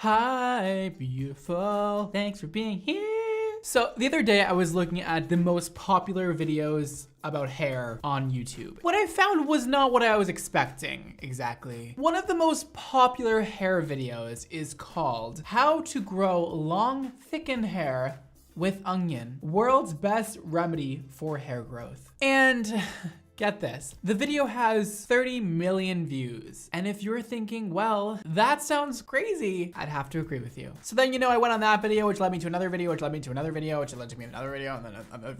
Hi, beautiful. Thanks for being here. So the other day I was looking at the most popular videos about hair on YouTube. What I found was not what I was expecting exactly. One of the most popular hair videos is called How to Grow Long, Thickened Hair with Onion, World's Best Remedy for Hair Growth. And get this, the video has 30 million views. And if you're thinking, well, that sounds crazy, I'd have to agree with you. So then, I went on that video, which led me to another video, which led me to another video, which led to me another video, and then another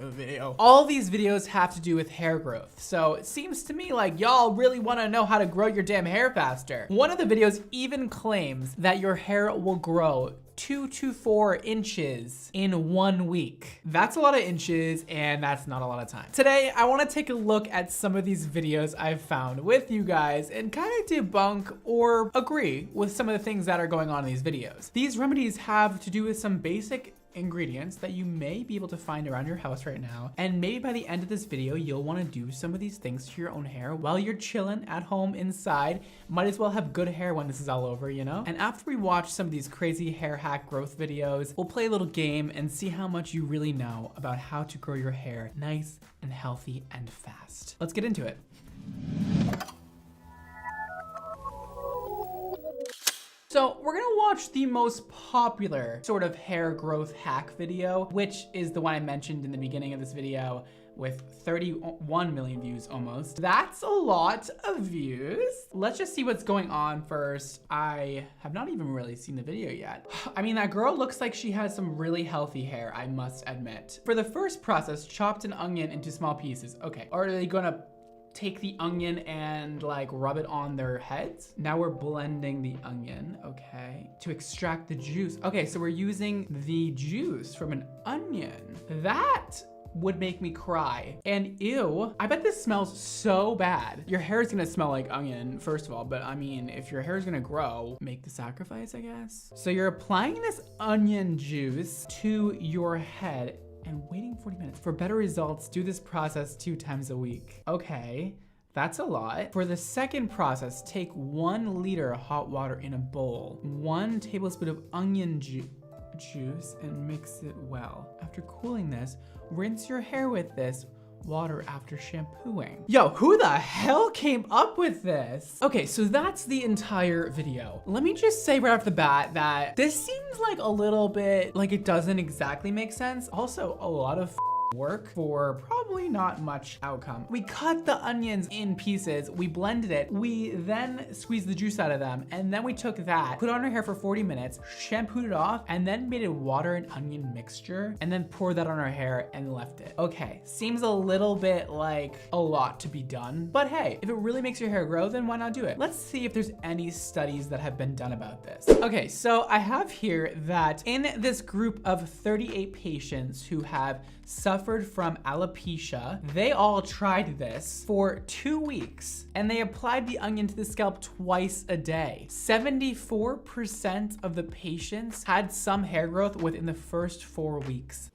video. All these videos have to do with hair growth. So it seems to me like y'all really wanna know how to grow your damn hair faster. One of the videos even claims that your hair will grow 2 to 4 inches in 1 week. That's a lot of inches and that's not a lot of time. Today, I wanna take a look at some of these videos I've found with you guys and kind of debunk or agree with some of the things that are going on in these videos. These remedies have to do with some basic ingredients that you may be able to find around your house right now. And maybe by the end of this video, you'll want to do some of these things to your own hair while you're chilling at home inside. Might as well have good hair when this is all over, And after we watch some of these crazy hair hack growth videos, we'll play a little game and see how much you really know about how to grow your hair nice and healthy and fast. Let's get into it. So we're gonna watch the most popular sort of hair growth hack video, which is the one I mentioned in the beginning of this video with 31 million views almost. That's a lot of views. Let's just see what's going on first. I have not even really seen the video yet. I mean, that girl looks like she has some really healthy hair, I must admit. For the first process, chopped an onion into small pieces. Okay, are they gonna take the onion and rub it on their heads? Now we're blending the onion, okay, to extract the juice. Okay, so we're using the juice from an onion. That would make me cry. And ew, I bet this smells so bad. Your hair is gonna smell like onion, first of all, but I mean, if your hair is gonna grow, make the sacrifice, I guess. So you're applying this onion juice to your head and waiting 40 minutes. For better results, do this process 2 times a week. Okay, that's a lot. For the second process, take 1 liter hot water in a bowl, 1 tablespoon of onion juice, and mix it well. After cooling this, rinse your hair with this water after shampooing. Yo, who the hell came up with this? Okay, so that's the entire video. Let me just say right off the bat that this seems like a little bit like it doesn't exactly make sense. Also, a lot of work for probably not much outcome. We cut the onions in pieces, we blended it, we then squeezed the juice out of them, and then we took that, put it on our hair for 40 minutes, shampooed it off, and then made a water and onion mixture, and then poured that on our hair and left it. Okay, seems a little bit like a lot to be done, but hey, if it really makes your hair grow, then why not do it? Let's see if there's any studies that have been done about this. Okay, so I have here that in this group of 38 patients who have suffered from alopecia, they all tried this for 2 weeks and they applied the onion to the scalp twice a day. 74% of the patients had some hair growth within the first 4 weeks.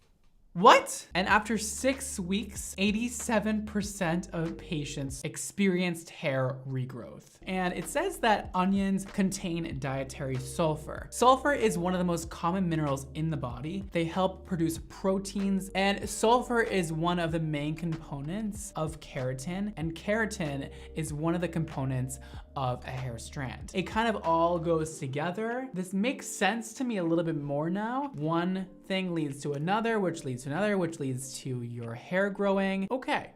What? And after 6 weeks, 87% of patients experienced hair regrowth. And it says that onions contain dietary sulfur. Sulfur is one of the most common minerals in the body. They help produce proteins, and sulfur is one of the main components of keratin, and keratin is one of the components of a hair strand. It kind of all goes together. This makes sense to me a little bit more now. One thing leads to another, which leads to another, which leads to your hair growing. Okay,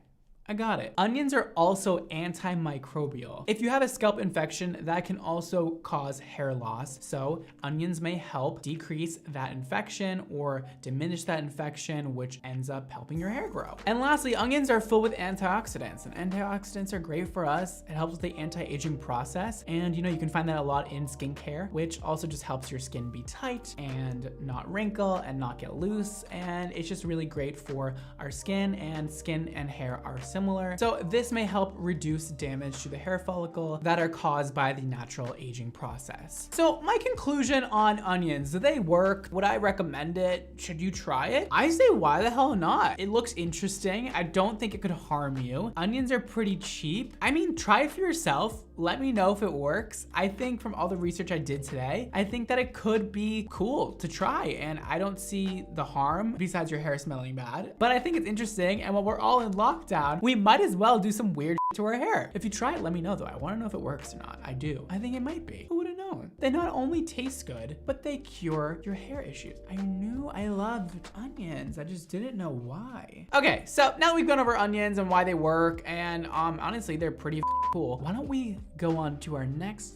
I got it. Onions are also antimicrobial. If you have a scalp infection, that can also cause hair loss. So onions may help decrease that infection or diminish that infection, which ends up helping your hair grow. And lastly, onions are filled with antioxidants, and antioxidants are great for us. It helps with the anti-aging process. And you can find that a lot in skincare, which also just helps your skin be tight and not wrinkle and not get loose. And it's just really great for our skin, and skin and hair are similar. So this may help reduce damage to the hair follicle that are caused by the natural aging process. So my conclusion on onions, do they work? Would I recommend it? Should you try it? I say, why the hell not? It looks interesting. I don't think it could harm you. Onions are pretty cheap. I mean, try it for yourself. let me know if it works. I think from all the research I did today, I think that it could be cool to try, and I don't see the harm besides your hair smelling bad. But I think it's interesting, and while we're all in lockdown, we might as well do some weird to our hair. If you try it, let me know though. I wanna know if it works or not. I do. I think it might be. Who would've known? They not only taste good, but they cure your hair issues. I knew I loved onions. I just didn't know why. Okay, so now we've gone over onions and why they work, and honestly, they're pretty cool. Why don't we go on to our next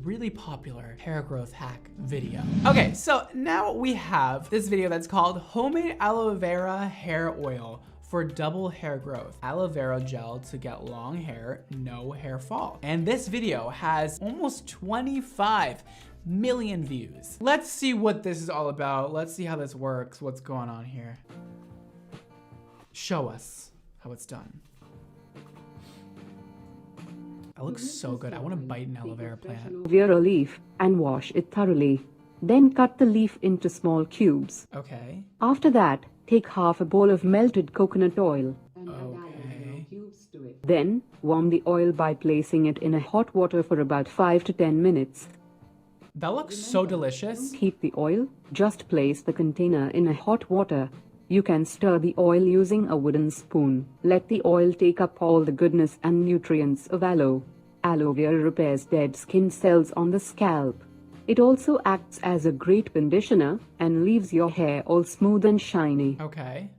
really popular hair growth hack video. Okay, so now we have this video that's called Homemade Aloe Vera Hair Oil for double hair growth. Aloe vera gel to get long hair, no hair fall. And this video has almost 25 million views. Let's see what this is all about. Let's see how this works. What's going on here? Show us how it's done. That looks so good. I want to bite an aloe vera plant. Aloe vera leaf and wash it thoroughly. Then cut the leaf into small cubes. Okay. After that, take half a bowl of melted coconut oil. Okay. Then, warm the oil by placing it in a hot water for about 5 to 10 minutes. That looks so delicious. Heat the oil. Just place the container in a hot water. You can stir the oil using a wooden spoon. Let the oil take up all the goodness and nutrients of aloe. Aloe vera repairs dead skin cells on the scalp. It also acts as a great conditioner and leaves your hair all smooth and shiny. Okay.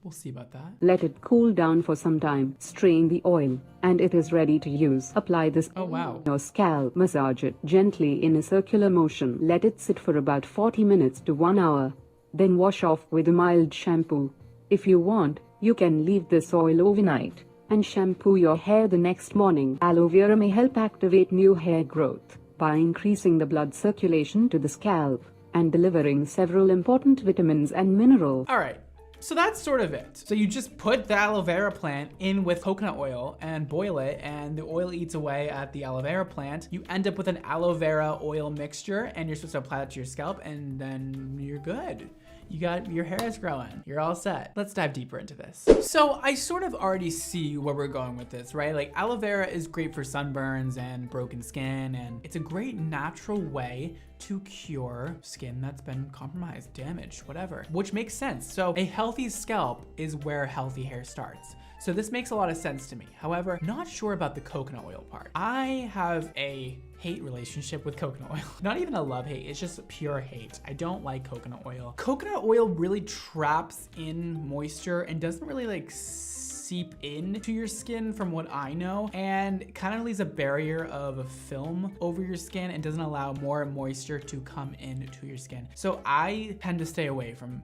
We'll see about that. Let it cool down for some time. Strain the oil, and it is ready to use. Apply this on your scalp. Massage it gently in a circular motion. Let it sit for about 40 minutes to 1 hour. Then wash off with a mild shampoo. If you want, you can leave this oil overnight and shampoo your hair the next morning. Aloe vera may help activate new hair growth by increasing the blood circulation to the scalp and delivering several important vitamins and minerals. All right. So that's sort of it. So you just put the aloe vera plant in with coconut oil and boil it, and the oil eats away at the aloe vera plant. You end up with an aloe vera oil mixture, and you're supposed to apply that to your scalp, and then you're good. You got, your hair is growing. You're all set. Let's dive deeper into this. So I sort of already see where we're going with this, right? Like aloe vera is great for sunburns and broken skin, and it's a great natural way to cure skin that's been compromised, damaged, whatever, which makes sense. So a healthy scalp is where healthy hair starts. So this makes a lot of sense to me. However, not sure about the coconut oil part. I have a hate relationship with coconut oil. Not even a love hate, it's just pure hate. I don't like coconut oil. Coconut oil really traps in moisture and doesn't really like seep into your skin from what I know, and kind of leaves a barrier of a film over your skin and doesn't allow more moisture to come into your skin. So I tend to stay away from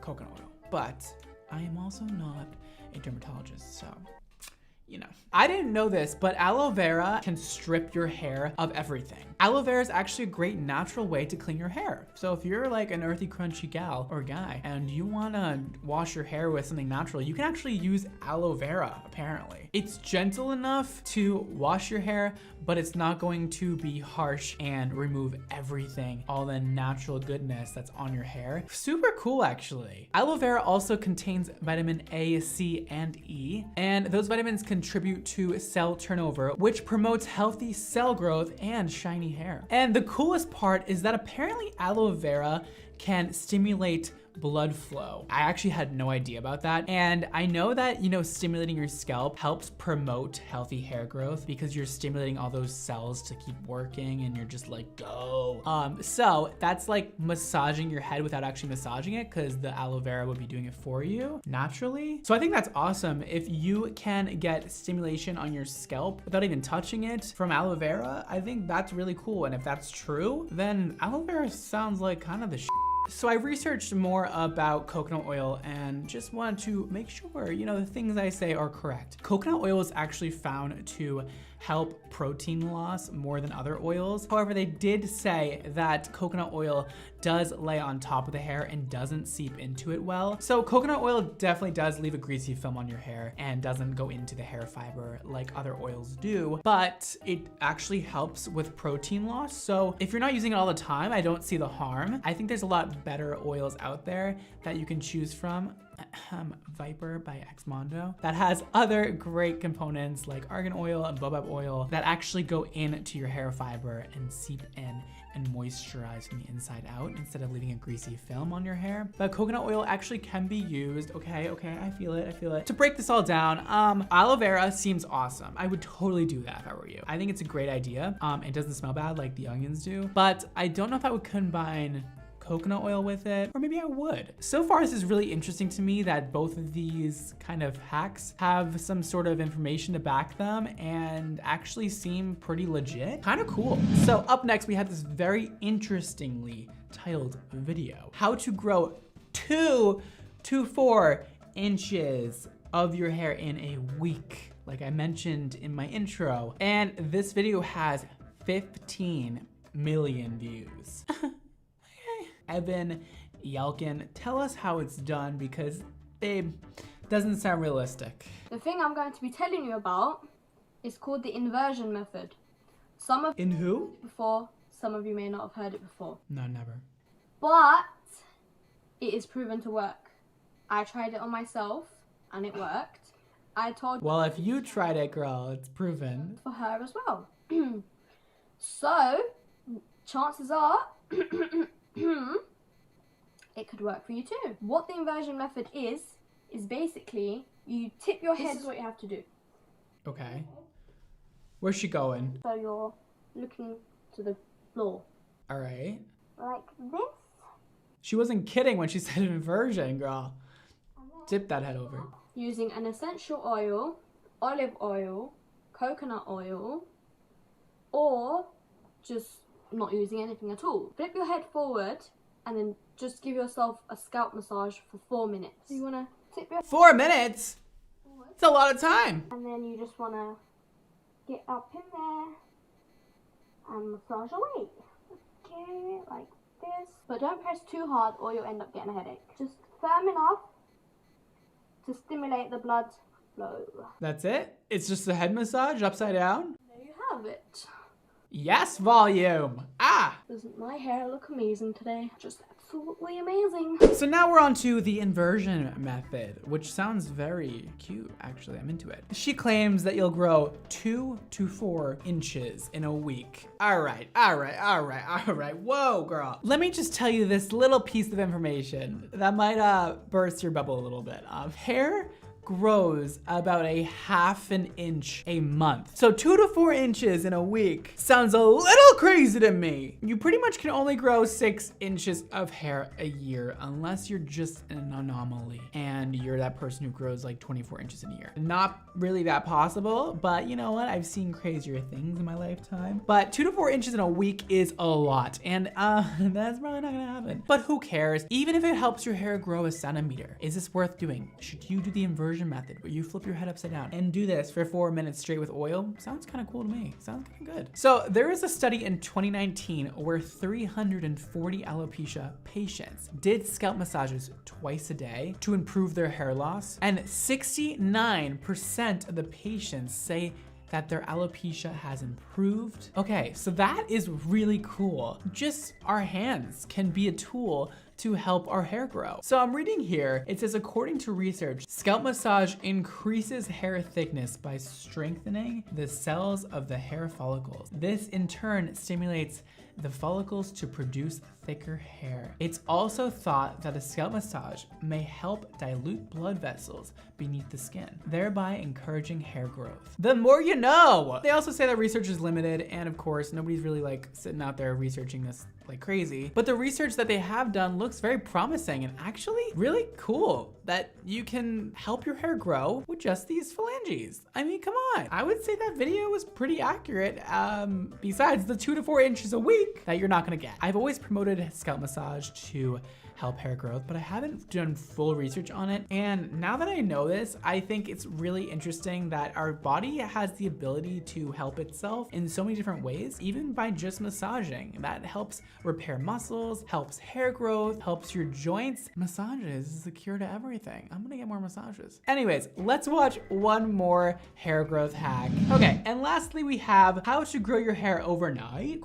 coconut oil, but I am also not a dermatologist, so you know. I didn't know this, but aloe vera can strip your hair of everything. Aloe vera is actually a great natural way to clean your hair. So if you're like an earthy, crunchy gal or guy and you wanna wash your hair with something natural, you can actually use aloe vera, apparently. It's gentle enough to wash your hair, but it's not going to be harsh and remove everything, all the natural goodness that's on your hair. Super cool, actually. Aloe vera also contains vitamin A, C, and E, and those vitamins contribute to cell turnover, which promotes healthy cell growth and shiny hair. And the coolest part is that apparently aloe vera can stimulate blood flow. I actually had no idea about that. And I know that, you know, stimulating your scalp helps promote healthy hair growth because you're stimulating all those cells to keep working and you're just like, go. So that's like massaging your head without actually massaging it because the aloe vera would be doing it for you naturally. So I think that's awesome. If you can get stimulation on your scalp without even touching it from aloe vera, I think that's really cool. And if that's true, then aloe vera sounds like kind of the shit. So I researched more about coconut oil and just wanted to make sure, you know, the things I say are correct. Coconut oil is actually found to help protein loss more than other oils. However, they did say that coconut oil does lay on top of the hair and doesn't seep into it well. So coconut oil definitely does leave a greasy film on your hair and doesn't go into the hair fiber like other oils do, but it actually helps with protein loss. So if you're not using it all the time, I don't see the harm. I think there's a lot better oils out there that you can choose from. Viper by Xmondo that has other great components like argan oil and baobab oil that actually go into your hair fiber and seep in and moisturize from the inside out instead of leaving a greasy film on your hair. But coconut oil actually can be used. Okay, I feel it. To break this all down, aloe vera seems awesome. I would totally do that if I were you. I think it's a great idea. It doesn't smell bad like the onions do, but I don't know if I would combine coconut oil with it, or maybe I would. So far, this is really interesting to me that both of these kind of hacks have some sort of information to back them and actually seem pretty legit. Kind of cool. So up next, we have this very interestingly titled video. How to grow 2 to 4 inches of your hair in a week, like I mentioned in my intro. And this video has 15 million views. Evan Yelkin, tell us how it's done because, babe, doesn't sound realistic. The thing I'm going to be telling you about is called the inversion method. In who? Before, some of you may not have heard it before. No, never. But it is proven to work. I tried it on myself and it worked. I told Well, if you tried it, girl, it's proven. for her as well. So, chances are it could work for you too. What the inversion method is basically you tip your head. This is what you have to do. Okay. Where's she going? So you're looking to the floor. All right. Like this. She wasn't kidding when she said inversion, girl. Tip that head over. Using an essential oil, olive oil, coconut oil, or just not using anything at all. Flip your head forward and then just give yourself a scalp massage for 4 minutes. So you want to tip your 4 minutes? forward It's a lot of time. and then you just want to get up in there and massage away. Okay, like this. But don't press too hard or you'll end up getting a headache. Just firm enough to stimulate the blood flow. That's it? It's just a head massage upside down? There you have it. Yes, volume. Ah! Doesn't my hair look amazing today? Just absolutely amazing. So now we're on to the inversion method, which sounds very cute, actually. I'm into it. She claims that you'll grow 2 to 4 inches in a week. All right. Whoa, girl. Let me just tell you this little piece of information that might burst your bubble a little bit. Hair grows about a ½ an inch a month. So 2 to 4 inches in a week sounds a little crazy to me. You pretty much can only grow 6 inches of hair a year unless you're just an anomaly and you're that person who grows like 24 inches in a year. Not really that possible, but you know what? I've seen crazier things in my lifetime. But 2 to 4 inches in a week is a lot, and that's probably not gonna happen. But who cares? Even if it helps your hair grow a centimeter, is this worth doing? Should you do the inversion method where you flip your head upside down and do this for 4 minutes straight with oil? Sounds kind of cool to me. Sounds kind of good. So there is a study in 2019 where 340 alopecia patients did scalp massages twice a day to improve their hair loss, and 69% of the patients say that their alopecia has improved. Okay, so that is really cool. Just our hands can be a tool to help our hair grow. So I'm reading here, it says, according to research, scalp massage increases hair thickness by strengthening the cells of the hair follicles. This in turn stimulates the follicles to produce thicker hair. It's also thought that a scalp massage may help dilute blood vessels beneath the skin, thereby encouraging hair growth. The more you know! They also say that research is limited, and of course, nobody's really like sitting out there researching this like crazy. But the research that they have done looks very promising and actually really cool that you can help your hair grow with just these phalanges. I mean, come on. I would say that video was pretty accurate, besides the 2 to 4 inches a week that you're not gonna get. I've always promoted scalp massage to help hair growth, but I haven't done full research on it. And now that I know this, I think it's really interesting that our body has the ability to help itself in so many different ways, even by just massaging. That helps repair muscles, helps hair growth, helps your joints. Massages is the cure to everything. I'm gonna get more massages. Anyways, let's watch one more hair growth hack. Okay, and lastly we have how to grow your hair overnight.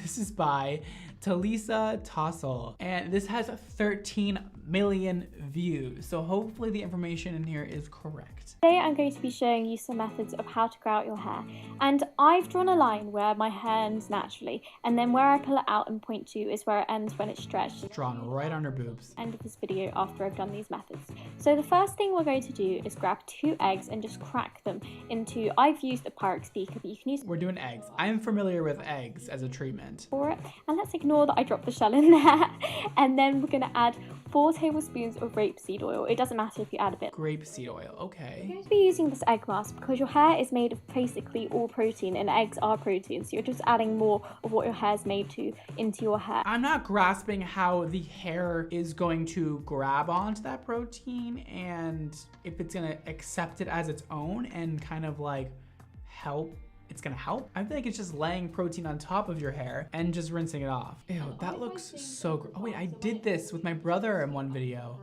This is by Talisa Tossel. And this has 13 million views. So hopefully the information in here is correct. Today I'm going to be showing you some methods of how to grow out your hair, and I've drawn a line where my hair ends naturally, and then where I pull it out and point to is where it ends when it's stretched. Drawn right on her boobs. End of this video after I've done these methods. So the first thing we're going to do is grab 2 eggs and just crack them into, I've used a Pyrex speaker, but you can use We're doing eggs. I'm familiar with eggs as a treatment. for it, and let's ignore that I dropped the shell in there. And then we're going to add 4 tablespoons of rapeseed oil. It doesn't matter if you add a bit. Grapeseed oil, okay. You're going to be using this egg mask because your hair is made of basically all protein, and eggs are protein, so you're just adding more of what your hair is made to into your hair. I'm not grasping how the hair is going to grab onto that protein and if it's gonna accept it as its own and kind of like help. It's gonna help. I think it's just laying protein on top of your hair and just rinsing it off. Ew, that looks so gross. Oh wait, I did this with my brother in one video.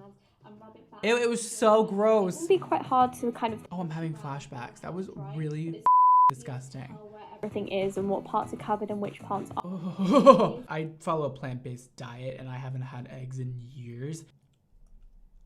It was so gross. It can be quite hard to kind of Oh, I'm having flashbacks. That was really disgusting. everything is and what parts are covered and which parts aren't. Oh, I follow a plant-based diet and I haven't had eggs in years.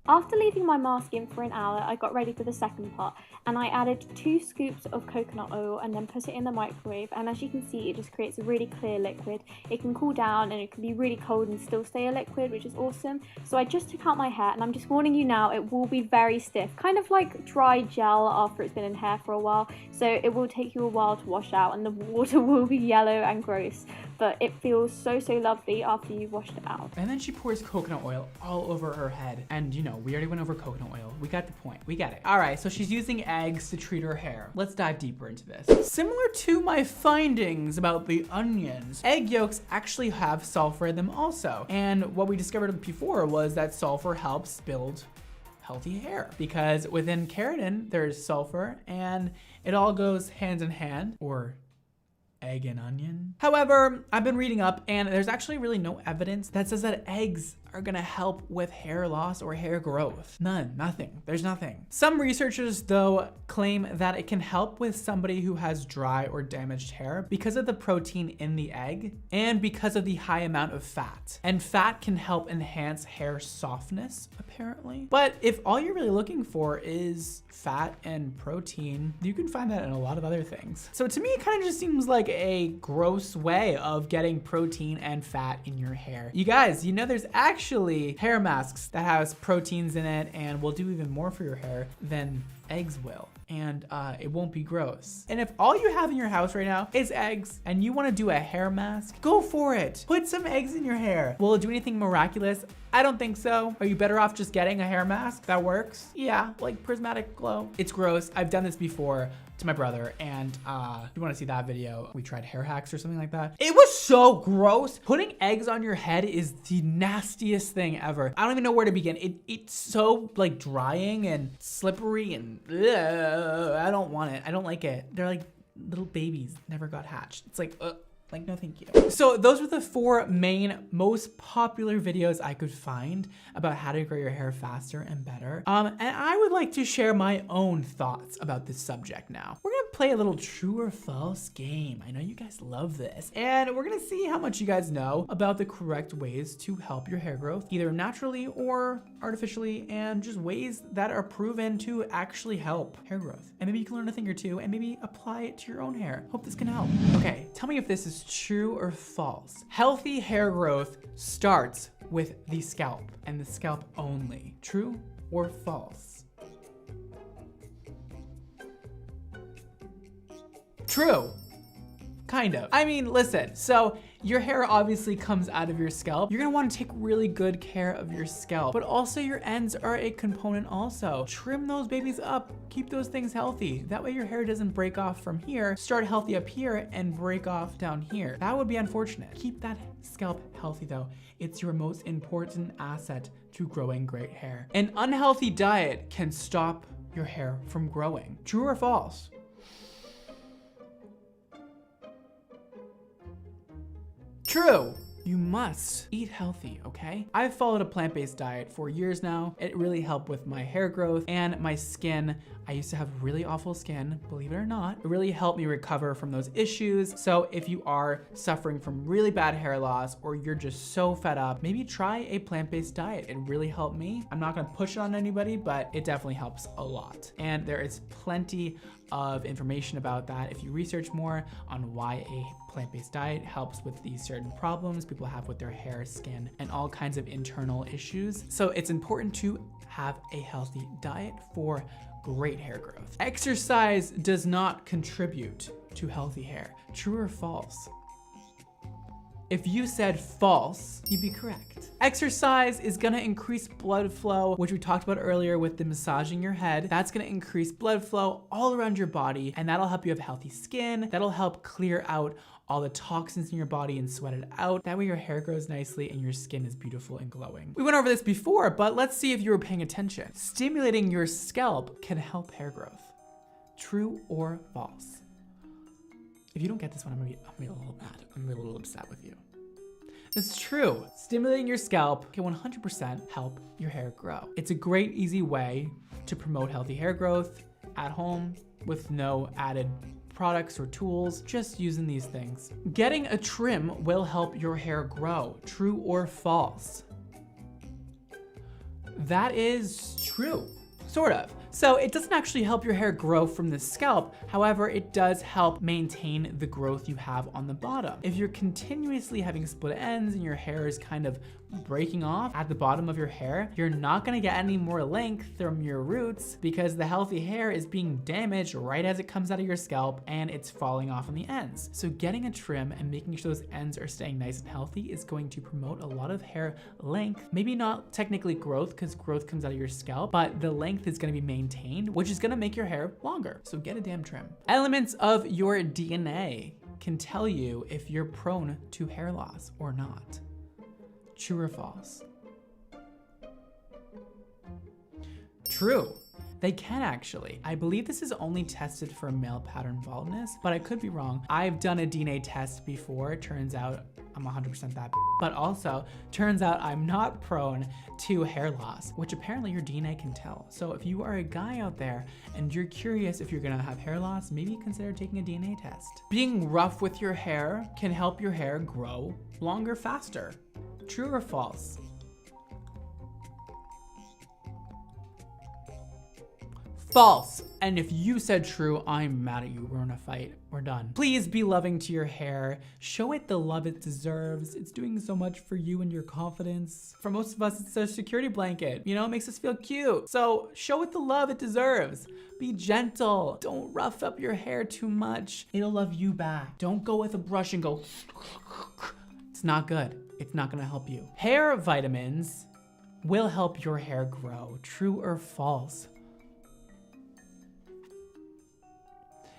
After leaving my mask in for an hour, I got ready for the second part, and I added 2 scoops of coconut oil and then put it in the microwave, and as you can see, it just creates a really clear liquid. It can cool down and it can be really cold and still stay a liquid, which is awesome. So I just took out my hair, and I'm just warning you now, it will be very stiff, kind of like dry gel after it's been in hair for a while, so it will take you a while to wash out and the water will be yellow and gross, but it feels so lovely after you've washed it out. And then she pours coconut oil all over her head. And you know, we already went over coconut oil. We got the point. We get it. All right, so she's using eggs to treat her hair. Let's dive deeper into this. Similar to my findings about the onions, egg yolks actually have sulfur in them also. And what we discovered before was that sulfur helps build healthy hair because within keratin, there's sulfur and it all goes hand in hand, or egg and onion. However, I've been reading up and there's actually really no evidence that says that eggs are gonna help with hair loss or hair growth. Nothing. There's nothing. Some researchers though claim that it can help with somebody who has dry or damaged hair because of the protein in the egg and because of the high amount of fat. And fat can help enhance hair softness, apparently. But if all you're really looking for is fat and protein, you can find that in a lot of other things. So to me, it kind of just seems like a gross way of getting protein and fat in your hair. You guys, you know there's actually hair masks that has proteins in it and will do even more for your hair than eggs will. And it won't be gross. And if all you have in your house right now is eggs and you wanna do a hair mask, go for it. Put some eggs in your hair. Will it do anything miraculous? I don't think so. Are you better off just getting a hair mask that works? Yeah, like Prismatic Glow. It's gross. I've done this before to my brother, and if you wanna see that video, we tried hair hacks or something like that. It was so gross. Putting eggs on your head is the nastiest thing ever. I don't even know where to begin. It's so like drying and slippery and I don't want it. I don't like it. They're like little babies never got hatched. It's like no thank you. So those were the 4 main most popular videos I could find about how to grow your hair faster and better. And I would like to share my own thoughts about this subject now. We're gonna play a little true or false game. I know you guys love this. And we're gonna see how much you guys know about the correct ways to help your hair growth, either naturally or artificially, and just ways that are proven to actually help hair growth. And maybe you can learn a thing or two and maybe apply it to your own hair. Hope this can help. Okay, tell me if this is true or false. Healthy hair growth starts with the scalp and the scalp only. True or false? True. Kind of. I mean, listen, so your hair obviously comes out of your scalp. You're gonna wanna take really good care of your scalp, but also your ends are a component also. Trim those babies up, keep those things healthy. That way your hair doesn't break off from here, start healthy up here and break off down here. That would be unfortunate. Keep that scalp healthy though. It's your most important asset to growing great hair. An unhealthy diet can stop your hair from growing. True or false? True. You must eat healthy, okay? I've followed a plant-based diet for years now. It really helped with my hair growth and my skin. I used to have really awful skin, believe it or not. It really helped me recover from those issues. So if you are suffering from really bad hair loss or you're just so fed up, maybe try a plant-based diet. It really helped me. I'm not gonna push it on anybody, but it definitely helps a lot. And there is plenty of information about that if you research more on why a plant-based diet helps with these certain problems people have with their hair, skin, and all kinds of internal issues. So it's important to have a healthy diet for great hair growth. Exercise does not contribute to healthy hair. True or false? If you said false, you'd be correct. Exercise is gonna increase blood flow, which we talked about earlier with the massaging your head. That's gonna increase blood flow all around your body, and that'll help you have healthy skin. That'll help clear out all the toxins in your body and sweat it out. That way your hair grows nicely and your skin is beautiful and glowing. We went over this before, but let's see if you were paying attention. Stimulating your scalp can help hair growth. True or false? If you don't get this one, I'm gonna be a little mad. I'm gonna be a little upset with you. It's true. Stimulating your scalp can 100% help your hair grow. It's a great, easy way to promote healthy hair growth at home with no added products or tools, just using these things. Getting a trim will help your hair grow. True or false? That is true, sort of. So it doesn't actually help your hair grow from the scalp. However, it does help maintain the growth you have on the bottom. If you're continuously having split ends and your hair is kind of breaking off at the bottom of your hair, you're not gonna get any more length from your roots because the healthy hair is being damaged right as it comes out of your scalp and it's falling off on the ends. So getting a trim and making sure those ends are staying nice and healthy is going to promote a lot of hair length. Maybe not technically growth because growth comes out of your scalp, but the length is gonna be maintained, which is gonna make your hair longer. So get a damn trim. Elements of your DNA can tell you if you're prone to hair loss or not. True or false? True. They can actually. I believe this is only tested for male pattern baldness, but I could be wrong. I've done a DNA test before. It turns out I'm 100% that, but also turns out I'm not prone to hair loss, which apparently your DNA can tell. So if you are a guy out there and you're curious if you're gonna have hair loss, maybe consider taking a DNA test. Being rough with your hair can help your hair grow longer, faster. True or false? False. And if you said true, I'm mad at you. We're in a fight. We're done. Please be loving to your hair. Show it the love it deserves. It's doing so much for you and your confidence. For most of us, it's a security blanket. You know, it makes us feel cute. So show it the love it deserves. Be gentle. Don't rough up your hair too much. It'll love you back. Don't go with a brush and go. It's not good. It's not gonna help you. Hair vitamins will help your hair grow. True or false?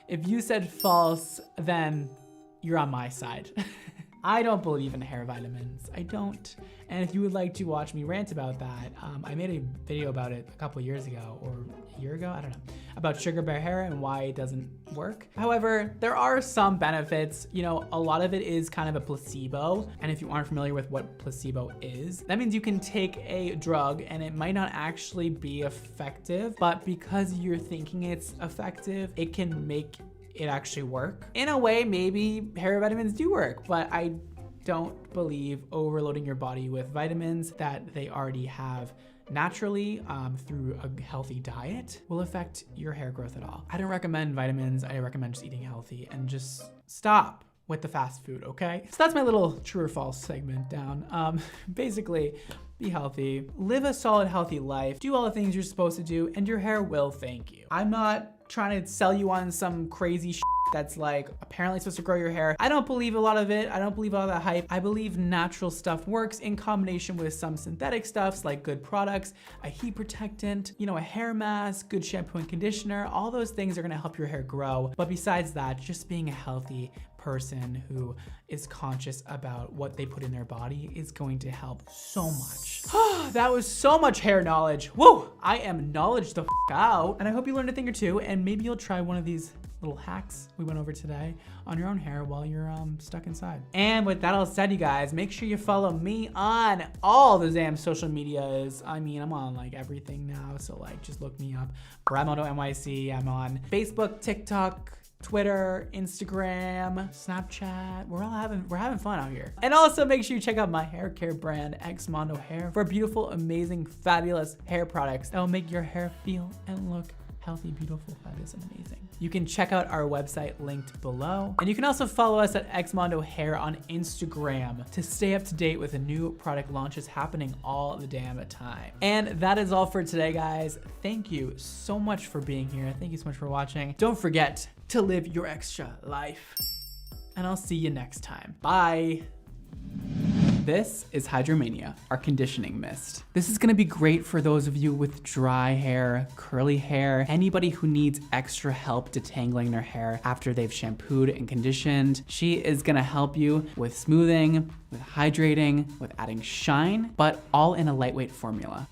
If you said false, then you're on my side. I don't believe in hair vitamins. I don't. And if you would like to watch me rant about that, I made a video about it a couple years ago, or a year ago, I don't know, about sugar bear hair and why it doesn't work. However, there are some benefits. You know, a lot of it is kind of a placebo. And if you aren't familiar with what placebo is, that means you can take a drug and it might not actually be effective, but because you're thinking it's effective, it can make it actually work. In a way, maybe hair vitamins do work, but I don't believe overloading your body with vitamins that they already have naturally through a healthy diet will affect your hair growth at all. I don't recommend vitamins. I recommend just eating healthy and just stop with the fast food, okay? So that's my little true or false segment down. Basically, be healthy, live a solid, healthy life, do all the things you're supposed to do, and your hair will thank you. I'm not trying to sell you on some crazy shit that's like apparently supposed to grow your hair. I don't believe a lot of it. I don't believe all that hype. I believe natural stuff works in combination with some synthetic stuffs like good products, a heat protectant, you know, a hair mask, good shampoo and conditioner. All those things are gonna help your hair grow. But besides that, just being a healthy person who is conscious about what they put in their body is going to help so much. That was so much hair knowledge. Whoa, I am knowledge the out. And I hope you learned a thing or two and maybe you'll try one of these little hacks we went over today on your own hair while you're stuck inside. And with that all said, you guys, make sure you follow me on all the damn social medias. I mean, I'm on like everything now, so like just look me up. Bradmoto NYC. I'm on Facebook, TikTok, Twitter, Instagram, Snapchat. We're having fun out here. And also make sure you check out my hair care brand, Xmondo Hair, for beautiful, amazing, fabulous hair products that will make your hair feel and look healthy, beautiful, fabulous, and amazing. You can check out our website linked below. And you can also follow us at Xmondo Hair on Instagram to stay up to date with the new product launches happening all the damn time. And that is all for today, guys. Thank you so much for being here. Thank you so much for watching. Don't forget to live your extra life. And I'll see you next time. Bye. This is Hydromania, our conditioning mist. This is gonna be great for those of you with dry hair, curly hair, anybody who needs extra help detangling their hair after they've shampooed and conditioned. She is gonna help you with smoothing, with hydrating, with adding shine, but all in a lightweight formula.